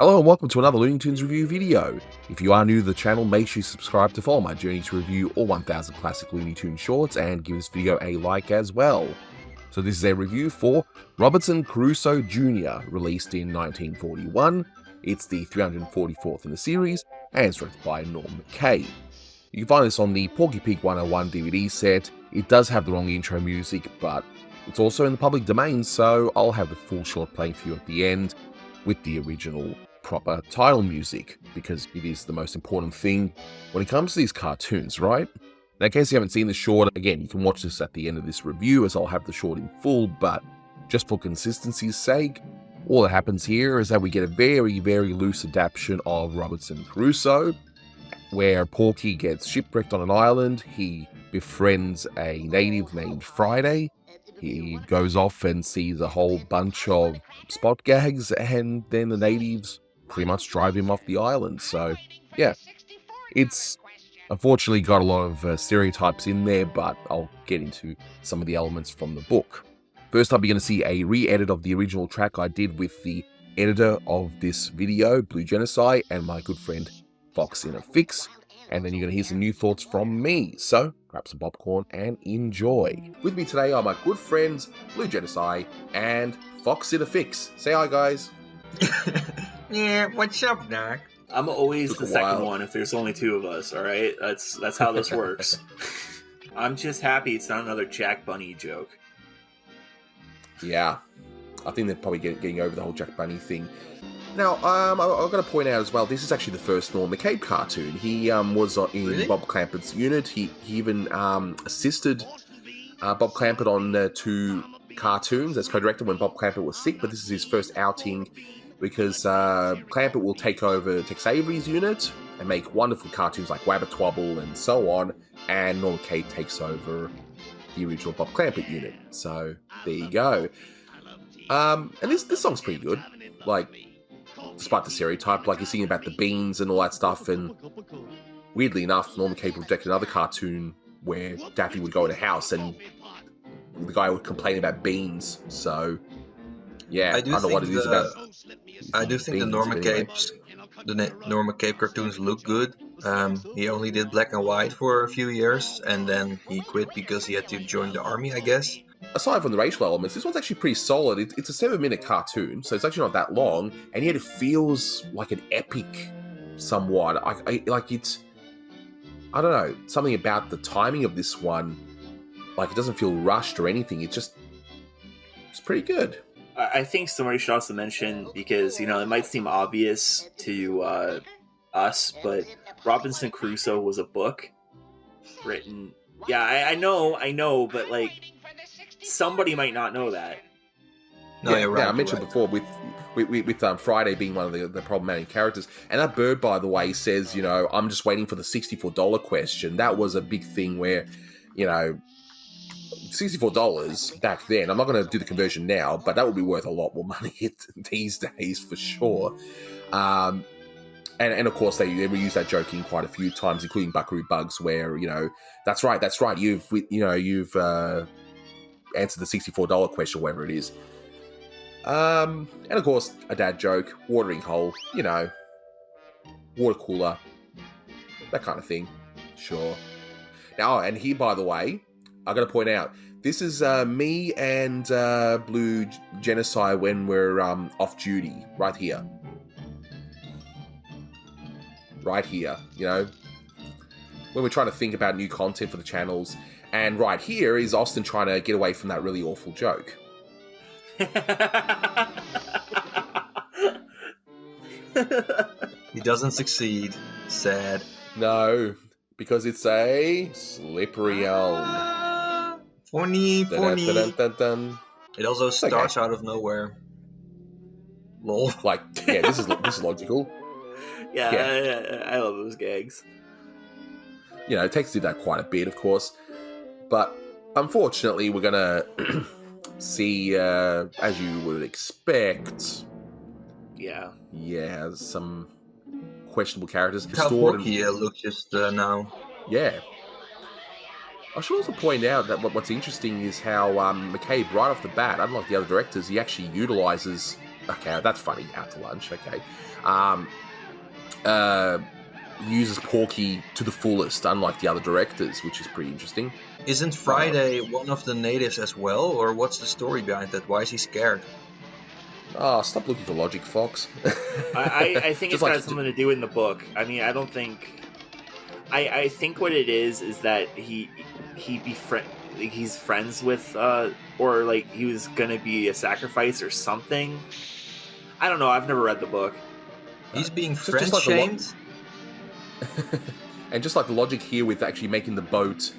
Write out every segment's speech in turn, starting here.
Hello and welcome to another Looney Tunes review video. If you are new to the channel, make sure you subscribe to follow my journey to review all 1000 classic Looney Tunes shorts and give this video a like as well. So this is a review for Robinson Crusoe Jr., released in 1941. It's the 344th in the series and it's directed by McCabe. You can find this on the Porky Pig 101 DVD set. It does have the wrong intro music, but it's also in the public domain, so I'll have the full short playing for you at the end with the original proper title music, because it is the most important thing when it comes to these cartoons, right? Now, in case you haven't seen the short, again, you can watch this at the end of this review as I'll have the short in full, but just for consistency's sake, all that happens here is that we get a very, very loose adaptation of Robinson Crusoe, where Porky gets shipwrecked on an island. He befriends a native named Friday. He goes off and sees a whole bunch of spot gags, and then the natives pretty much drive him off the island. So, yeah, it's unfortunately got a lot of stereotypes in there, but I'll get into some of the elements from the book. First up, you're going to see a re-edit of the original track I did with the editor of this video, Blue Genocide, and my good friend Fox in a Fix. And then you're going to hear some new thoughts from me. So, grab some popcorn and enjoy. With me today are my good friends, Blue Genocide and Fox in a Fix. Say hi, guys. Yeah, what's up, Doc? I'm always the second one if there's only two of us, alright? That's how this works. I'm just happy it's not another Jack Bunny joke. Yeah, I think they're probably getting over the whole Jack Bunny thing. Now, I've got to point out as well, this is actually the first McCabe cartoon. He was in Bob Clampett's unit. He even assisted Bob Clampett on two cartoons as co-director when Bob Clampett was sick, but this is his first outing because Clampett will take over Tex Avery's unit and make wonderful cartoons like Wabbit Twobble and so on, and McCabe takes over the original Bob Clampett unit. So, there you go. And this song's pretty good. Like, despite the stereotype, like you're singing about the beans and all that stuff, and weirdly enough, Norman Cape projected another cartoon where Daffy would go in a house and the guy would complain about beans. So, yeah, I don't know what it is about. I do think the Norman Cape cartoons look good. He only did black and white for a few years, and then he quit because he had to join the army, I guess. Aside from the racial elements, this one's actually pretty solid. It's a 7-minute cartoon, so it's actually not that long, and yet it feels like an epic somewhat. Like it's, I don't know, something about the timing of this one, like it doesn't feel rushed or anything. It's pretty good. I think somebody should also mention, because, you know, it might seem obvious to us, but Robinson Crusoe was a book written. Yeah, I know, but like, somebody might not know that. No, yeah, right, yeah, I mentioned before with Friday being one of the problematic characters, and that bird, by the way, says, you know, I'm just waiting for the $64 question. That was a big thing where, you know, $64 back then. I'm not going to do the conversion now, but that would be worth a lot more money these days for sure. And of course they reuse that joke in quite a few times, including Buckaroo Bugs, where, you know, that's right. You've answered the $64 question, whatever it is. And of course, a dad joke, watering hole, you know, water cooler, that kind of thing. Sure. Now, and here, by the way, I got to point out, this is me and Blue Genocide when we're off duty, right here. Right here, you know, when we're trying to think about new content for the channels. And right here is Austin trying to get away from that really awful joke. He doesn't succeed. Sad. No, because it's a slippery elm. Funny. Dun. It also starts out of nowhere. Lol. Like, yeah, this is logical. Yeah. I love those gags. You know, it takes to do that quite a bit, of course. But unfortunately, we're going to see, as you would expect... Yeah, some questionable characters. How Porky looks just now. Yeah. I should also point out that what's interesting is how McCabe, right off the bat, unlike the other directors, he actually utilises Okay, that's funny. Out to lunch. Okay. Uses Porky to the fullest, unlike the other directors, which is pretty interesting. Isn't Friday one of the natives as well, or what's the story behind that? Why is he scared? Oh, stop looking for logic, Fox. I think it's got something to do in the book. I mean, I don't think. I think what it is that he's friends with or like he was gonna be a sacrifice or something. I don't know. I've never read the book. He's being friend shamed. And just like the logic here with actually making the boat,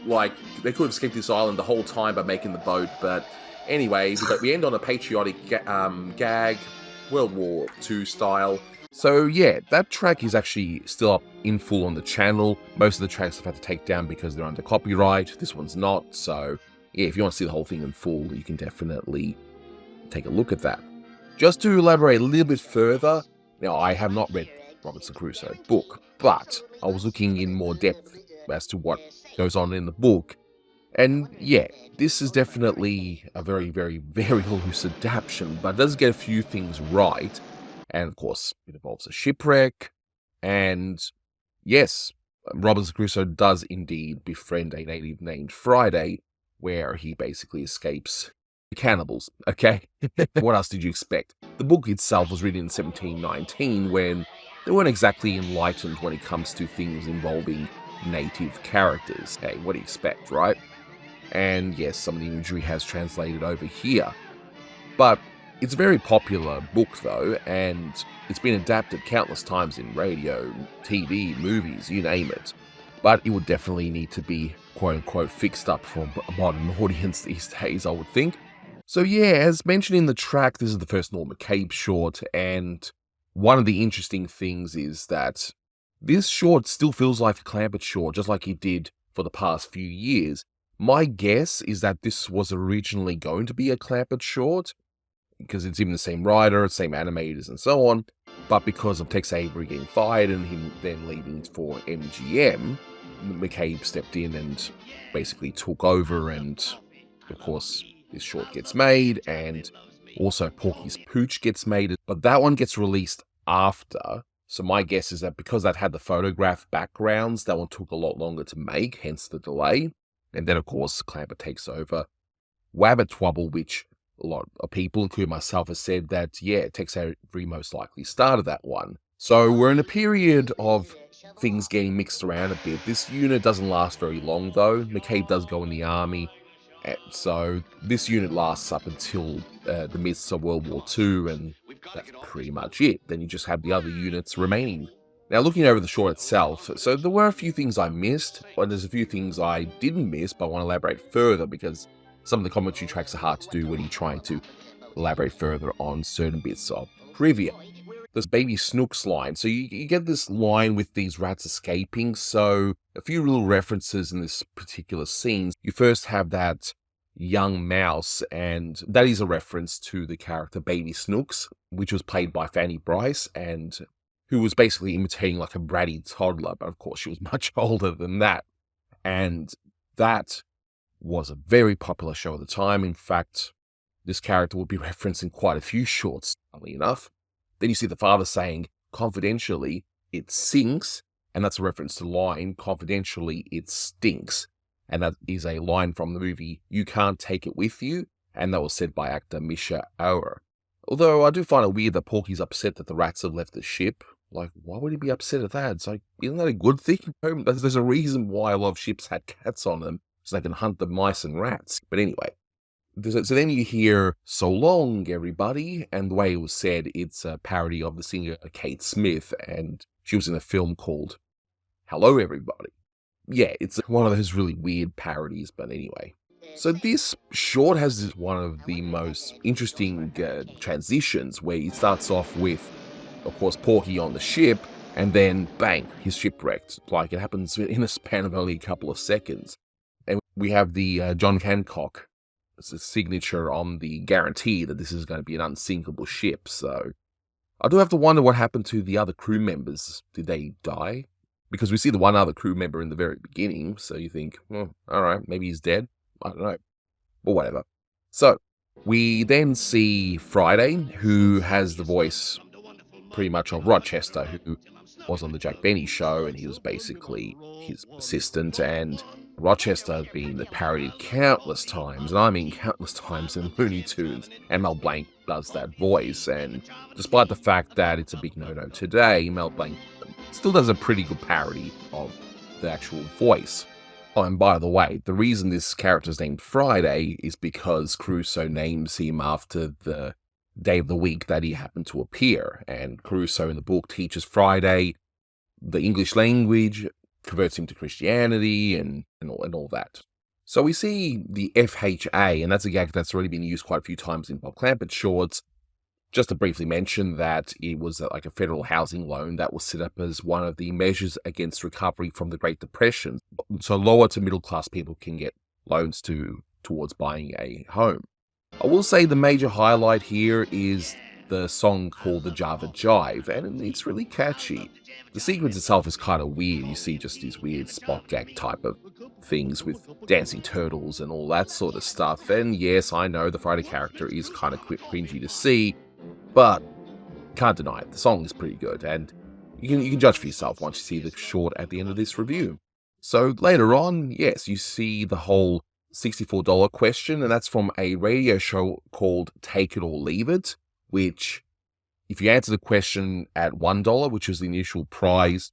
like they could have escaped this island the whole time by making the boat, but anyway, we end on a patriotic gag, World War II style. So yeah, that track is actually still up in full on the channel. Most of the tracks I've had to take down because they're under copyright. This one's not, so yeah, if you want to see the whole thing in full, you can definitely take a look at that. Just to elaborate a little bit further, now I have not read Robinson Crusoe book, but I was looking in more depth as to what goes on in the book. And yeah, this is definitely a very, very, very loose adaptation, but it does get a few things right. And of course, it involves a shipwreck. And yes, Robinson Crusoe does indeed befriend a native named Friday, where he basically escapes the cannibals. Okay? What else did you expect? The book itself was written in 1719 when they weren't exactly enlightened when it comes to things involving native characters. Hey, what do you expect, right? And yes, some of the imagery has translated over here. But it's a very popular book, though, and it's been adapted countless times in radio, TV, movies, you name it. But it would definitely need to be, quote-unquote, fixed up for a modern audience these days, I would think. So yeah, as mentioned in the track, this is the first Norm McCabe short, and one of the interesting things is that this short still feels like a Clampett short, just like it did for the past few years. My guess is that this was originally going to be a Clampett short, because it's even the same writer, same animators, and so on. But because of Tex Avery getting fired and him then leaving for MGM, McCabe stepped in and basically took over, and of course, this short gets made, and also Porky's Pooch gets made, but that one gets released after. So my guess is that because that had the photograph backgrounds, that one took a lot longer to make, hence the delay. And then, of course, Clampett takes over Wabbit Twubble, which a lot of people, including myself, have said that, yeah, Tex Avery most likely started that one. So we're in a period of things getting mixed around a bit. This unit doesn't last very long, though. McCabe does go in the army, and so this unit lasts up until the midst of World War II, and that's pretty much it. Then you just have the other units remaining. Now, looking over the short itself, so there were a few things I missed, but there's a few things I didn't miss, but I want to elaborate further because some of the commentary tracks are hard to do when you're trying to elaborate further on certain bits of trivia. This Baby Snooks line. So you get this line with these rats escaping. So a few little references in this particular scene. You first have that young mouse, and that is a reference to the character Baby Snooks, which was played by Fanny Bryce, and who was basically imitating like a bratty toddler, but of course she was much older than that. And that was a very popular show at the time. In fact, this character would be referenced in quite a few shorts, funnily enough. Then you see the father saying, confidentially, it sinks, and that's a reference to the line, confidentially, it stinks. And that is a line from the movie You Can't Take It With You, and that was said by actor Misha Auer. Although I do find it weird that Porky's upset that the rats have left the ship. Like, why would he be upset at that? It's like, isn't that a good thing? There's a reason why a lot of ships had cats on them, so they can hunt the mice and rats. But anyway, so then you hear So Long, Everybody, and the way it was said, it's a parody of the singer Kate Smith, and she was in a film called Hello, Everybody. Yeah, it's one of those really weird parodies, but anyway. So this short has one of the most interesting transitions where it starts off with, of course, Porky on the ship, and then bang, he's shipwrecked. Like, it happens in a span of only a couple of seconds. And we have the John Hancock signature on the guarantee that this is going to be an unsinkable ship. So I do have to wonder what happened to the other crew members. Did they die? Because we see the one other crew member in the very beginning, so you think, well, all right, maybe he's dead. I don't know. But whatever. So We then see Friday, who has the voice pretty much of Rochester, who was on the Jack Benny show, and he was basically his assistant, and Rochester has been parodied countless times, and I mean countless times in Looney Tunes, and Mel Blanc does that voice, and despite the fact that it's a big no-no today, Mel Blanc still does a pretty good parody of the actual voice. Oh, and by the way, the reason this character's named Friday is because Crusoe names him after the day of the week that he happened to appear, and Crusoe in the book teaches Friday the English language, converts him to Christianity, and all that. So we see the FHA, and that's a gag that's already been used quite a few times in Bob Clampett shorts. Just to briefly mention that it was like a federal housing loan that was set up as one of the measures against recovery from the Great Depression. So lower to middle class people can get loans towards buying a home. I will say the major highlight here is the song called the Java Jive, and it's really catchy. The sequence itself is kind of weird. You see just these weird spot gag type of things with dancing turtles and all that sort of stuff. And yes, I know the Friday character is kind of cringy to see, but can't deny it, the song is pretty good, and you can judge for yourself once you see the short at the end of this review. So later on, yes, you see the whole $64 question, and that's from a radio show called Take It or Leave It, which, if you answer the question at $1, which is the initial prize,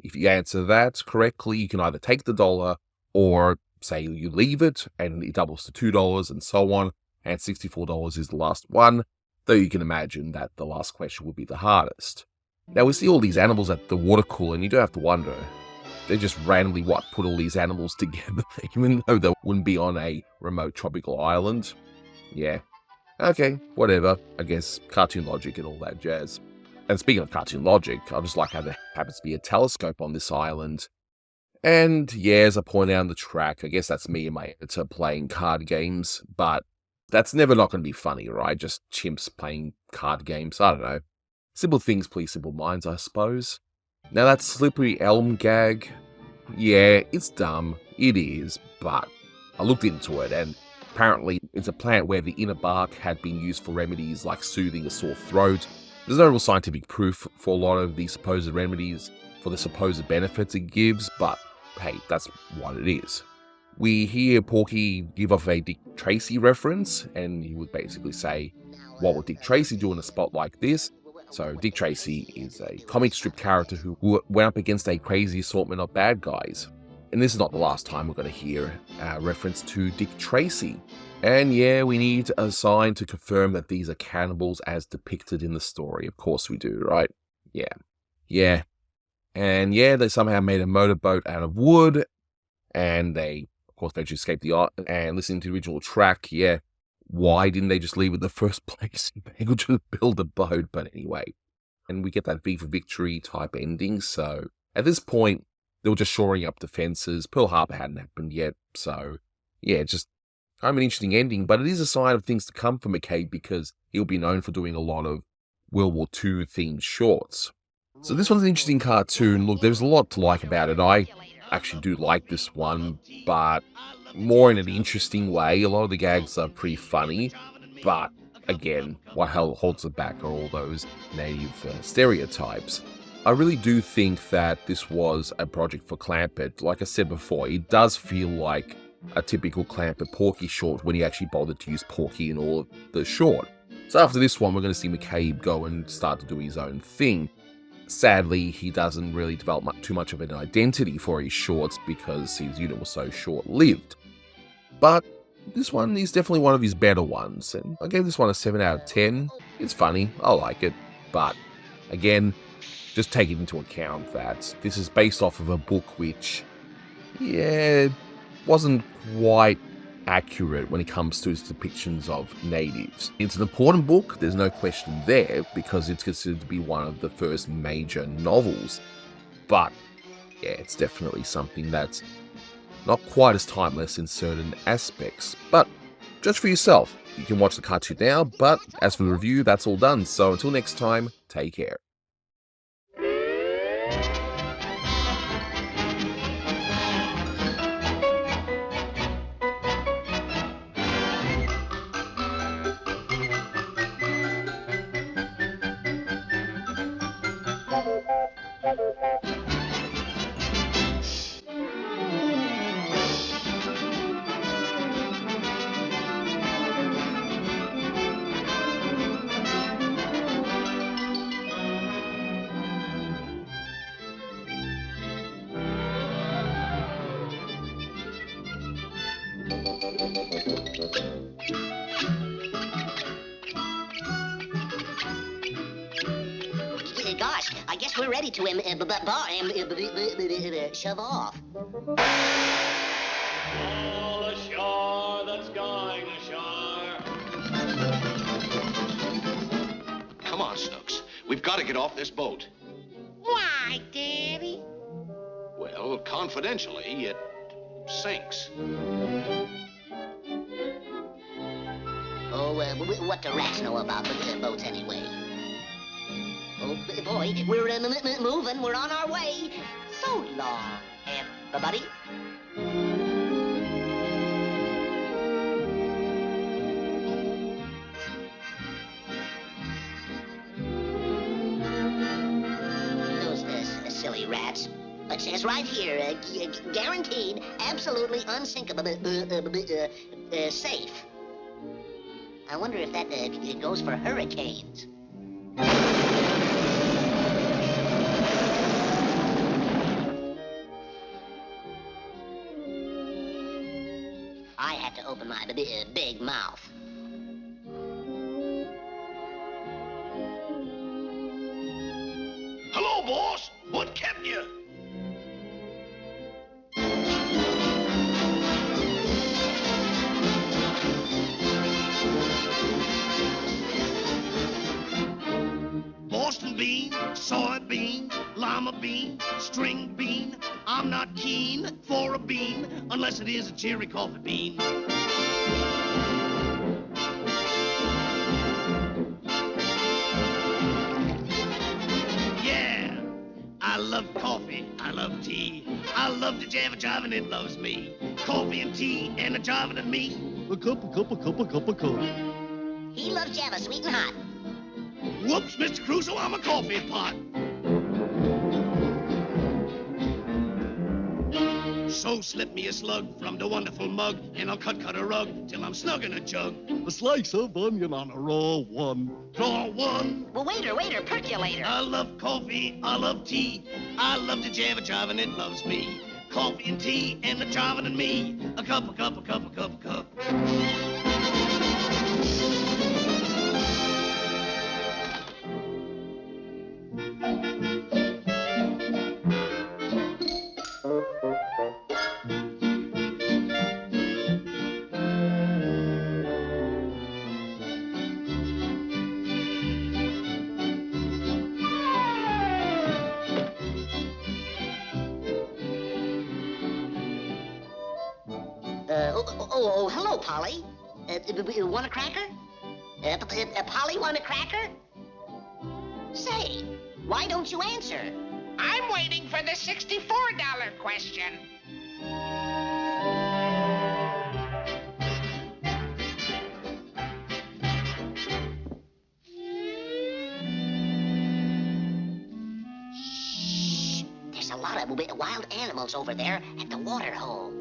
if you answer that correctly, you can either take the dollar or say you leave it, and it doubles to $2 and so on, and $64 is the last one. Though you can imagine that the last question would be the hardest. Now we see all these animals at the water cooler, and you do have to wonder, they just randomly put all these animals together, even though they wouldn't be on a remote tropical island. Yeah, okay, whatever, I guess cartoon logic and all that jazz. And speaking of cartoon logic, I just like how there happens to be a telescope on this island. And yeah, as I point out on the track, I guess that's me and my editor playing card games, but that's never not going to be funny, right? Just chimps playing card games. I don't know. Simple things please simple minds, I suppose. Now that slippery elm gag, yeah, it's dumb. It is, but I looked into it, and apparently it's a plant where the inner bark had been used for remedies like soothing a sore throat. There's no real scientific proof for a lot of these supposed remedies for the supposed benefits it gives, but hey, that's what it is. We hear Porky give off a Dick Tracy reference, and he would basically say, what would Dick Tracy do in a spot like this? So Dick Tracy is a comic strip character who went up against a crazy assortment of bad guys. And this is not the last time we're going to hear a reference to Dick Tracy. And yeah, we need a sign to confirm that these are cannibals as depicted in the story. Of course we do, right? Yeah. And yeah, they somehow made a motorboat out of wood, and they course, they just escape the art and listening to the original track. Yeah, why didn't they just leave in the first place? They could just build a boat, but anyway. And we get that V for Victory type ending, so at this point, they were just shoring up defenses. Pearl Harbor hadn't happened yet, so yeah, just kind of an interesting ending, but it is a sign of things to come for McCabe because he'll be known for doing a lot of World War II themed shorts. So this one's an interesting cartoon. Look, there's a lot to like about it. I actually do like this one, but more in an interesting way. A lot of the gags are pretty funny, but again, what holds it back are all those native stereotypes. I really do think that this was a project for Clampett. Like I said before, it does feel like a typical Clampett Porky short when he actually bothered to use Porky in all of the short. So after this one, we're going to see McCabe go and start to do his own thing. Sadly, he doesn't really develop too much of an identity for his shorts because his unit was so short-lived. But this one is definitely one of his better ones, and I gave this one a 7 out of 10. It's funny, I like it, but again, just take it into account that this is based off of a book which, yeah, wasn't quite accurate when it comes to its depictions of natives. It's an important book, there's no question there, because it's considered to be one of the first major novels. But yeah, it's definitely something that's not quite as timeless in certain aspects. But judge for yourself. You can watch the cartoon now, but as for the review, that's all done. So until next time, take care. gosh, I guess we're ready to shove off. All ashore that's going ashore. Come on, Snooks. We've got to get off this boat. Why, Daddy? Well, confidentially, it sinks. Oh, what do rats know about the boats anyway? Oh, boy, we're moving. We're on our way. So long, everybody. Those silly rats. It says right here, guaranteed, absolutely unsinkable, safe. I wonder if that goes for hurricanes. I had to open my big mouth. Hello, boss. What kept you? Boston bean, soybean, lima bean, string bean. I'm not keen for a bean unless it is a cherry coffee bean. Yeah, I love coffee, I love tea. I love the Jive and it loves me. Coffee and tea and a Jive and me. A cup. He loves Java, sweet and hot. Whoops, Mr. Crusoe, I'm a coffee pot. So slip me a slug from the wonderful mug, and I'll cut a rug till I'm snug in a jug. A slice of onion on a raw one. Raw one. Well, waiter, percolator. I love coffee, I love tea. I love the Jive and it loves me. Coffee and tea and the Jive and me. A cup. Hello, Polly. Want a cracker? Polly, want a cracker? Say, why don't you answer? I'm waiting for the $64 question. Shh. There's a lot of wild animals over there at the water hole.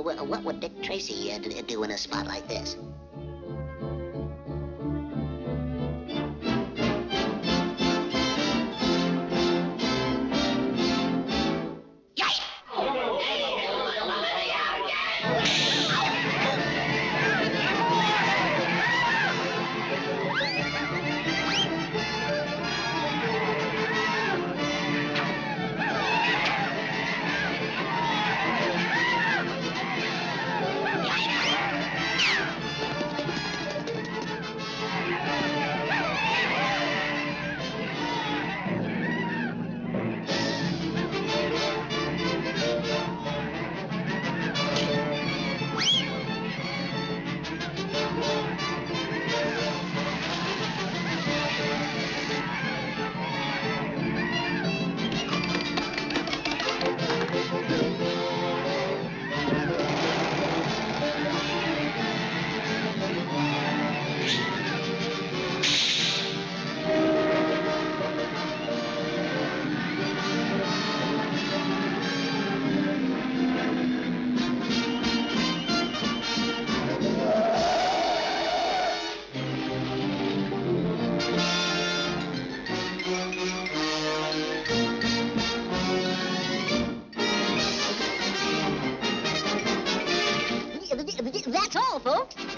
what would Dick Tracy do in a spot like this? That's all, folks.